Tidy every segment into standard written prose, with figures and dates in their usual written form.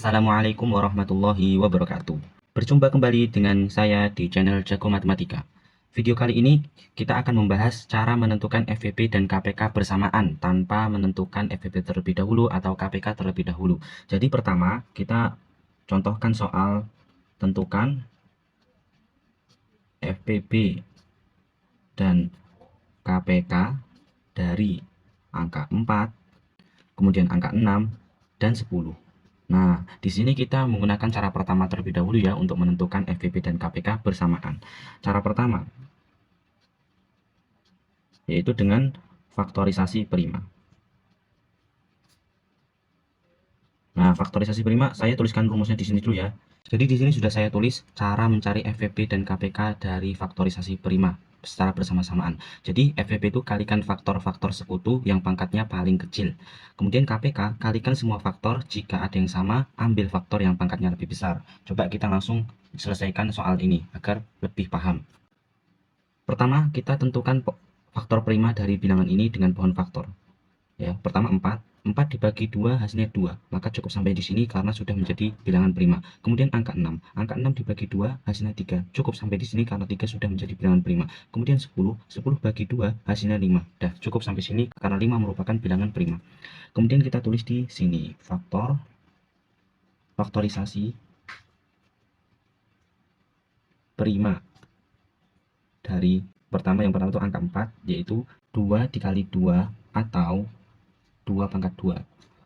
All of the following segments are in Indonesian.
Assalamualaikum warahmatullahi wabarakatuh. Berjumpa kembali dengan saya di channel Jago Matematika. Video kali ini kita akan membahas cara menentukan FVP dan KPK bersamaan tanpa menentukan FVP terlebih dahulu atau KPK terlebih dahulu. Jadi pertama kita contohkan soal tentukan FVP dan KPK dari angka 4, kemudian angka 6, dan 10. Nah, di sini kita menggunakan cara pertama terlebih dahulu ya untuk menentukan FVP dan KPK bersamaan. Cara pertama yaitu dengan faktorisasi prima. Nah, faktorisasi prima saya tuliskan rumusnya di sini dulu ya. Jadi di sini sudah saya tulis cara mencari FVP dan KPK dari faktorisasi prima secara bersama-samaan. Jadi FVP itu kalikan faktor-faktor sekutu yang pangkatnya paling kecil. Kemudian KPK kalikan semua faktor, jika ada yang sama ambil faktor yang pangkatnya lebih besar. Coba kita langsung selesaikan soal ini agar lebih paham. Pertama kita tentukan faktor prima dari bilangan ini dengan pohon faktor. Ya, pertama 4 dibagi 2 hasilnya 2, maka cukup sampai di sini karena sudah menjadi bilangan prima. Kemudian angka 6 dibagi 2 hasilnya 3, cukup sampai di sini karena 3 sudah menjadi bilangan prima. Kemudian 10 bagi 2 hasilnya 5, dah cukup sampai sini karena 5 merupakan bilangan prima. Kemudian kita tulis di sini faktorisasi prima dari yang pertama itu angka 4, yaitu 2 dikali 2 atau 2 pangkat 2.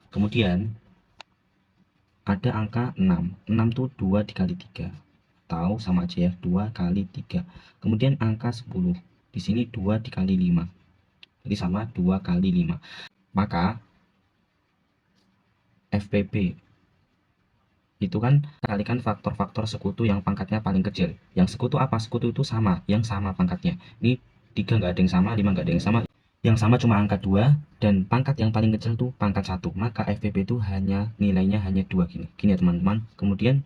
Kemudian ada angka 6. 6 itu 2 dikali 3. Tahu sama aja ya, 2 kali 3. Kemudian angka 10. Di sini 2 dikali 5. Jadi sama 2 kali 5. Maka FVP itu kan kalikan faktor-faktor sekutu yang pangkatnya paling kecil. Yang sekutu apa? Sekutu itu sama, yang sama pangkatnya. Ini 3 nggak ada yang sama, 5 nggak ada yang sama. Yang sama cuma angka 2 dan pangkat yang paling kecil itu pangkat 1. Maka FVP itu nilainya hanya 2 gini. Gini ya teman-teman. Kemudian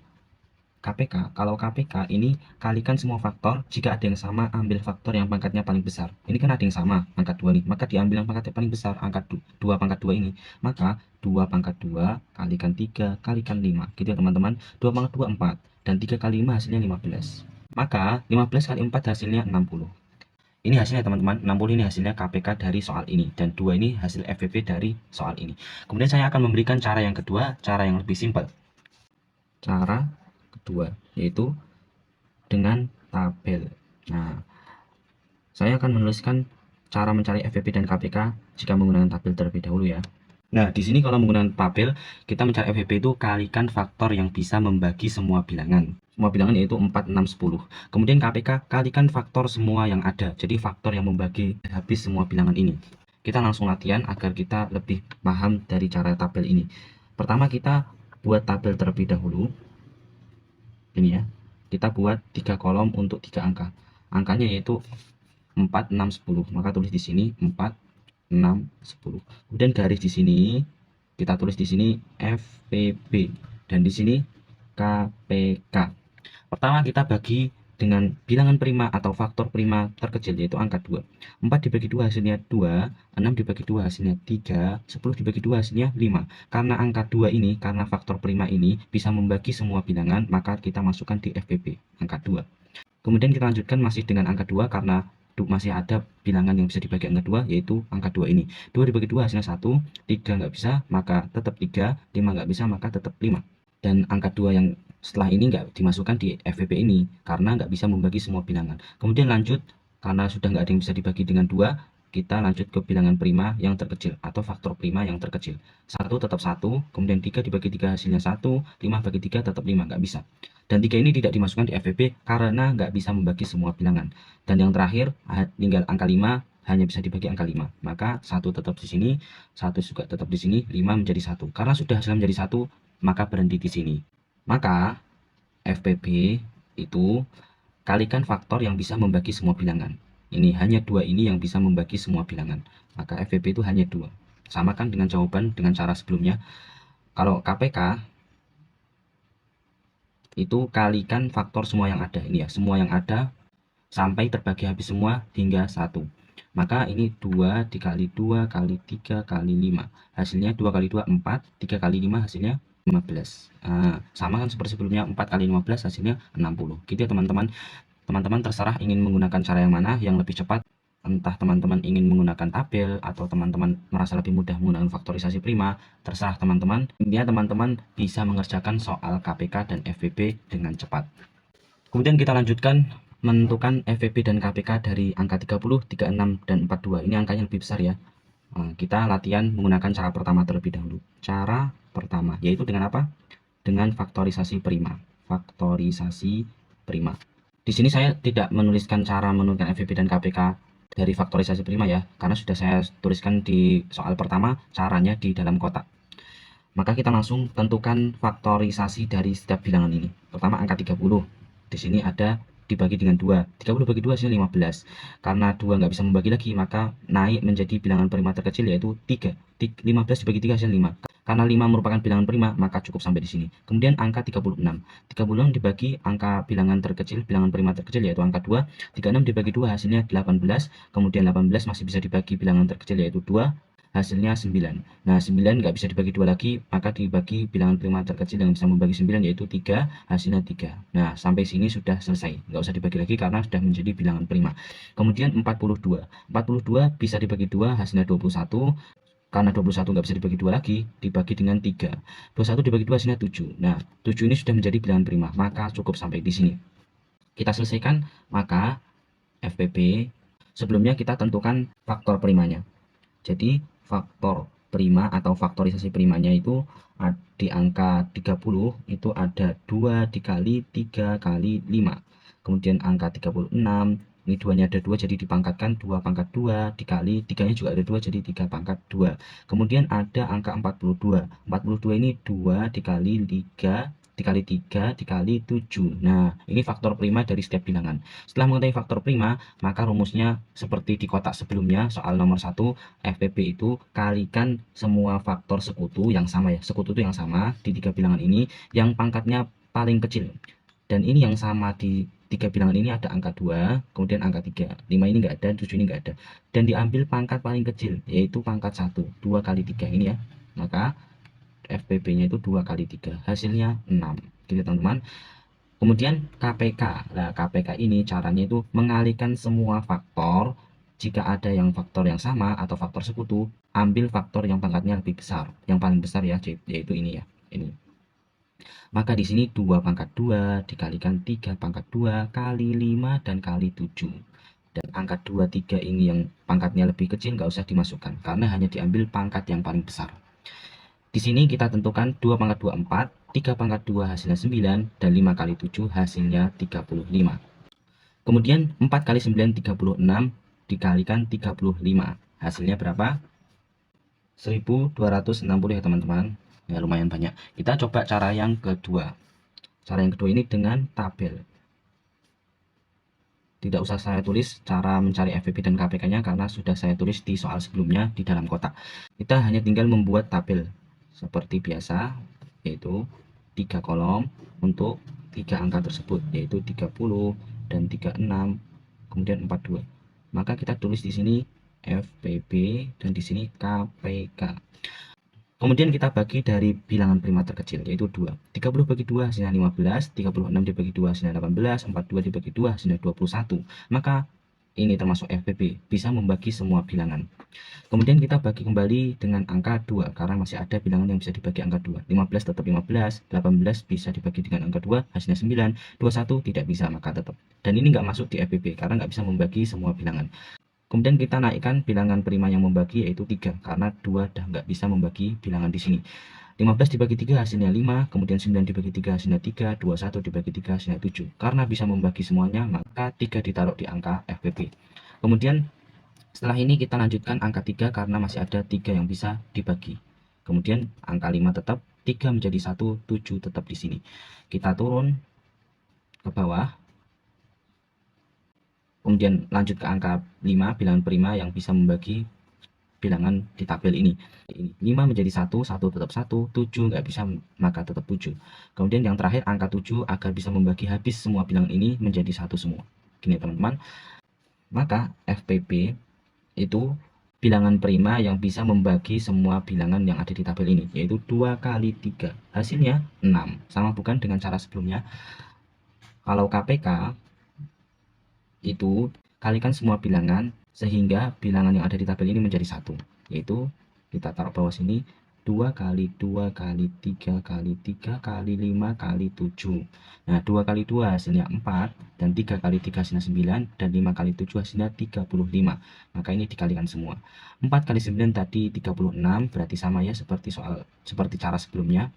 KPK, kalau KPK ini kalikan semua faktor, jika ada yang sama ambil faktor yang pangkatnya paling besar. Ini kan ada yang sama, angka 2 nih, maka diambil yang pangkatnya paling besar, angka 2 pangkat 2 ini. Maka 2 pangkat 2 kalikan 3 kalikan 5, gitu ya teman-teman. 2 pangkat 2 4, dan 3 kali 5 hasilnya 15. Maka 15 kali 4 hasilnya 60. Ini hasilnya teman-teman, 60 ini hasilnya KPK dari soal ini, dan 2 ini hasil FVP dari soal ini. Kemudian saya akan memberikan cara yang kedua, cara yang lebih simpel. Cara kedua yaitu dengan tabel. Nah, saya akan menuliskan cara mencari FVP dan KPK jika menggunakan tabel terlebih dahulu ya. Nah, di sini kalau menggunakan tabel, kita mencari FVP itu kalikan faktor yang bisa membagi semua bilangan. Semua bilangan yaitu 4, 6, 10. Kemudian KPK kalikan faktor semua yang ada. Jadi faktor yang membagi habis semua bilangan ini. Kita langsung latihan agar kita lebih paham dari cara tabel ini. Pertama kita buat tabel terlebih dahulu. Ini ya. Kita buat 3 kolom untuk 3 angka. Angkanya yaitu 4, 6, 10. Maka tulis di sini 4, 6, 10. Kemudian garis di sini kita tulis di sini FVP dan di sini KPK. Pertama kita bagi dengan bilangan prima atau faktor prima terkecil yaitu angka 2. 4 dibagi 2 hasilnya 2, 6 dibagi 2 hasilnya 3, 10 dibagi 2 hasilnya 5. Karena angka 2 ini, karena faktor prima ini bisa membagi semua bilangan, maka kita masukkan di FVP, angka 2. Kemudian kita lanjutkan masih dengan angka 2 karena masih ada bilangan yang bisa dibagi angka 2 yaitu angka 2 ini. 2 dibagi 2 hasilnya 1, 3 nggak bisa maka tetap 3, 5 nggak bisa maka tetap 5. Dan angka 2 yang setelah ini nggak dimasukkan di FVP ini karena nggak bisa membagi semua bilangan. Kemudian lanjut, karena sudah nggak ada yang bisa dibagi dengan 2, kita lanjut ke bilangan prima yang terkecil atau faktor prima yang terkecil. 1 tetap 1, kemudian 3 dibagi 3 hasilnya 1, 5 bagi 3 tetap 5, nggak bisa. Dan 3 ini tidak dimasukkan di FVP karena nggak bisa membagi semua bilangan. Dan yang terakhir tinggal angka 5 hanya bisa dibagi angka 5. Maka 1 tetap di sini, 1 juga tetap di sini, 5 menjadi 1. Karena sudah hasilnya menjadi 1, maka berhenti di sini. Maka FVP itu kalikan faktor yang bisa membagi semua bilangan. Ini hanya 2 ini yang bisa membagi semua bilangan. Maka FVP itu hanya 2. Samakan dengan jawaban dengan cara sebelumnya. Kalau KPK itu kalikan faktor semua yang ada. Ini ya, semua yang ada sampai terbagi habis semua hingga 1. Maka ini 2 dikali 2 kali 3 kali 5. Hasilnya 2 kali 2 4, 3 kali 5 hasilnya 15. Sama kan seperti sebelumnya, 4 kali 15 hasilnya 60. Gitu ya teman-teman. Teman-teman terserah ingin menggunakan cara yang mana yang lebih cepat. Entah teman-teman ingin menggunakan tabel atau teman-teman merasa lebih mudah menggunakan faktorisasi prima, terserah teman-teman. Intinya teman-teman bisa mengerjakan soal KPK dan FVP dengan cepat. Kemudian kita lanjutkan menentukan FVP dan KPK dari angka 30, 36, dan 42. Ini angkanya lebih besar ya. Kita latihan menggunakan cara pertama terlebih dahulu. Cara pertama yaitu dengan apa? Dengan faktorisasi prima. Faktorisasi prima. Di sini saya tidak menuliskan cara menentukan FVP dan KPK dari faktorisasi prima ya, karena sudah saya tuliskan di soal pertama caranya di dalam kotak. Maka kita langsung tentukan faktorisasi dari setiap bilangan ini. Pertama angka 30. Di sini ada dibagi dengan 2. 30 bagi 2 hasilnya 15. Karena 2 nggak bisa membagi lagi, maka naik menjadi bilangan prima terkecil yaitu 3. 15 dibagi 3 hasil 5. Karena 5 merupakan bilangan prima, maka cukup sampai di sini. Kemudian angka 36. 36 dibagi angka bilangan terkecil, bilangan prima terkecil yaitu angka 2. 36 dibagi 2 hasilnya 18. Kemudian 18 masih bisa dibagi bilangan terkecil yaitu 2. Hasilnya 9. Nah, 9 nggak bisa dibagi 2 lagi, maka dibagi bilangan prima terkecil yang bisa membagi 9 yaitu 3, hasilnya 3. Nah, sampai sini sudah selesai. Nggak usah dibagi lagi karena sudah menjadi bilangan prima. Kemudian 42. 42 bisa dibagi 2, hasilnya 21. Karena 21 nggak bisa dibagi 2 lagi, dibagi dengan 3. 21 dibagi 2 hasilnya 7. Nah, 7 ini sudah menjadi bilangan prima, maka cukup sampai di sini. Kita selesaikan, maka FPP sebelumnya kita tentukan faktor primanya. Jadi faktor prima atau faktorisasi primanya itu di angka 30 itu ada 2 dikali 3 kali 5. Kemudian angka 36, ini 2-nya ada 2 jadi dipangkatkan 2 pangkat 2 dikali 3-nya juga ada 2 jadi 3 pangkat 2. Kemudian ada angka 42. 42 ini 2 dikali 3 dikali 3 dikali 7. Nah, ini faktor prima dari setiap bilangan. Setelah mengetahui faktor prima, maka rumusnya seperti di kotak sebelumnya, soal nomor 1, FPP itu kalikan semua faktor sekutu yang sama ya. Sekutu itu yang sama di 3 bilangan ini, yang pangkatnya paling kecil. Dan ini yang sama di 3 bilangan ini ada angka 2, kemudian angka 3. 5 ini enggak ada, 7 ini enggak ada. Dan diambil pangkat paling kecil, yaitu pangkat 1. 2 kali 3 ini ya. Maka FPP-nya itu 2 kali 3, hasilnya 6. Gitu teman-teman. Kemudian KPK. Nah, KPK ini caranya itu mengalihkan semua faktor. Jika ada yang faktor yang sama atau faktor sekutu, ambil faktor yang pangkatnya lebih besar. Yang paling besar ya, yaitu ini ya. Ini. Maka di sini 2 pangkat 2 dikalikan 3 pangkat 2 kali 5 dan kali 7. Dan angka 2, 3 ini yang pangkatnya lebih kecil nggak usah dimasukkan, karena hanya diambil pangkat yang paling besar. Di sini kita tentukan 2 pangkat 2, 4, 3 pangkat 2 hasilnya 9, dan 5 kali 7 hasilnya 35. Kemudian 4 kali 9, 36, dikalikan 35. Hasilnya berapa? 1260 ya teman-teman. Ya lumayan banyak. Kita coba cara yang kedua. Cara yang kedua ini dengan tabel. Tidak usah saya tulis cara mencari FVP dan KPK-nya karena sudah saya tulis di soal sebelumnya di dalam kotak. Kita hanya tinggal membuat tabel seperti biasa, yaitu 3 kolom untuk 3 angka tersebut, yaitu 30 dan 36, kemudian 42. Maka kita tulis di sini FPP dan di sini KPK. Kemudian kita bagi dari bilangan prima terkecil, yaitu 2. 30 bagi 2 hasilnya 15, 36 dibagi 2 hasilnya 18, 42 dibagi 2 hasilnya 21. Maka ini termasuk FPP, bisa membagi semua bilangan. Kemudian kita bagi kembali dengan angka 2, karena masih ada bilangan yang bisa dibagi angka 2. 15 tetap 15, 18 bisa dibagi dengan angka 2, hasilnya 9, 21 tidak bisa, maka tetap. Dan ini nggak masuk di FPP, karena nggak bisa membagi semua bilangan. Kemudian kita naikkan bilangan prima yang membagi yaitu 3, karena 2 dah nggak bisa membagi bilangan di sini. 15 dibagi 3 hasilnya 5, kemudian 9 dibagi 3 hasilnya 3, 21 dibagi 3 hasilnya 7. Karena bisa membagi semuanya, maka 3 ditaruh di angka FPP. Kemudian setelah ini kita lanjutkan angka 3 karena masih ada 3 yang bisa dibagi. Kemudian angka 5 tetap, 3 menjadi 1, 7 tetap di sini. Kita turun ke bawah. Kemudian lanjut ke angka 5, bilangan prima yang bisa membagi bilangan di tabel ini. 5 menjadi 1, 1 tetap 1, 7 nggak bisa, maka tetap 7. Kemudian yang terakhir angka 7 agar bisa membagi habis semua bilangan ini menjadi 1 semua. Gini teman-teman. Maka FPP itu bilangan prima yang bisa membagi semua bilangan yang ada di tabel ini, yaitu 2 kali 3. Hasilnya 6. Sama bukan dengan cara sebelumnya? Kalau KPK itu kalikan semua bilangan sehingga bilangan yang ada di tabel ini menjadi 1. Yaitu kita taruh bawah sini 2 kali 2 kali 3 kali 3 kali 5 kali 7. Nah, 2 kali 2 hasilnya 4, dan 3 kali 3 hasilnya 9, dan 5 kali 7 hasilnya 35. Maka ini dikalikan semua. 4 kali 9 tadi 36, berarti sama ya seperti cara sebelumnya.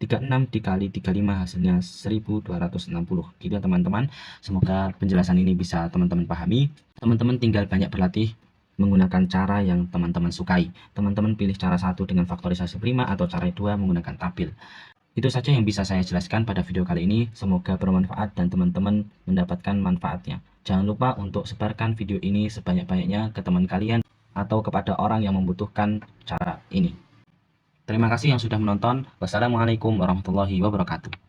36 dikali 35 hasilnya 1260. Gitu ya teman-teman. Semoga penjelasan ini bisa teman-teman pahami. Teman-teman tinggal banyak berlatih menggunakan cara yang teman-teman sukai. Teman-teman pilih cara 1 dengan faktorisasi prima atau cara 2 menggunakan tabel. Itu saja yang bisa saya jelaskan pada video kali ini. Semoga bermanfaat dan teman-teman mendapatkan manfaatnya. Jangan lupa untuk sebarkan video ini sebanyak-banyaknya ke teman kalian atau kepada orang yang membutuhkan cara ini. Terima kasih yang sudah menonton. Wassalamualaikum warahmatullahi wabarakatuh.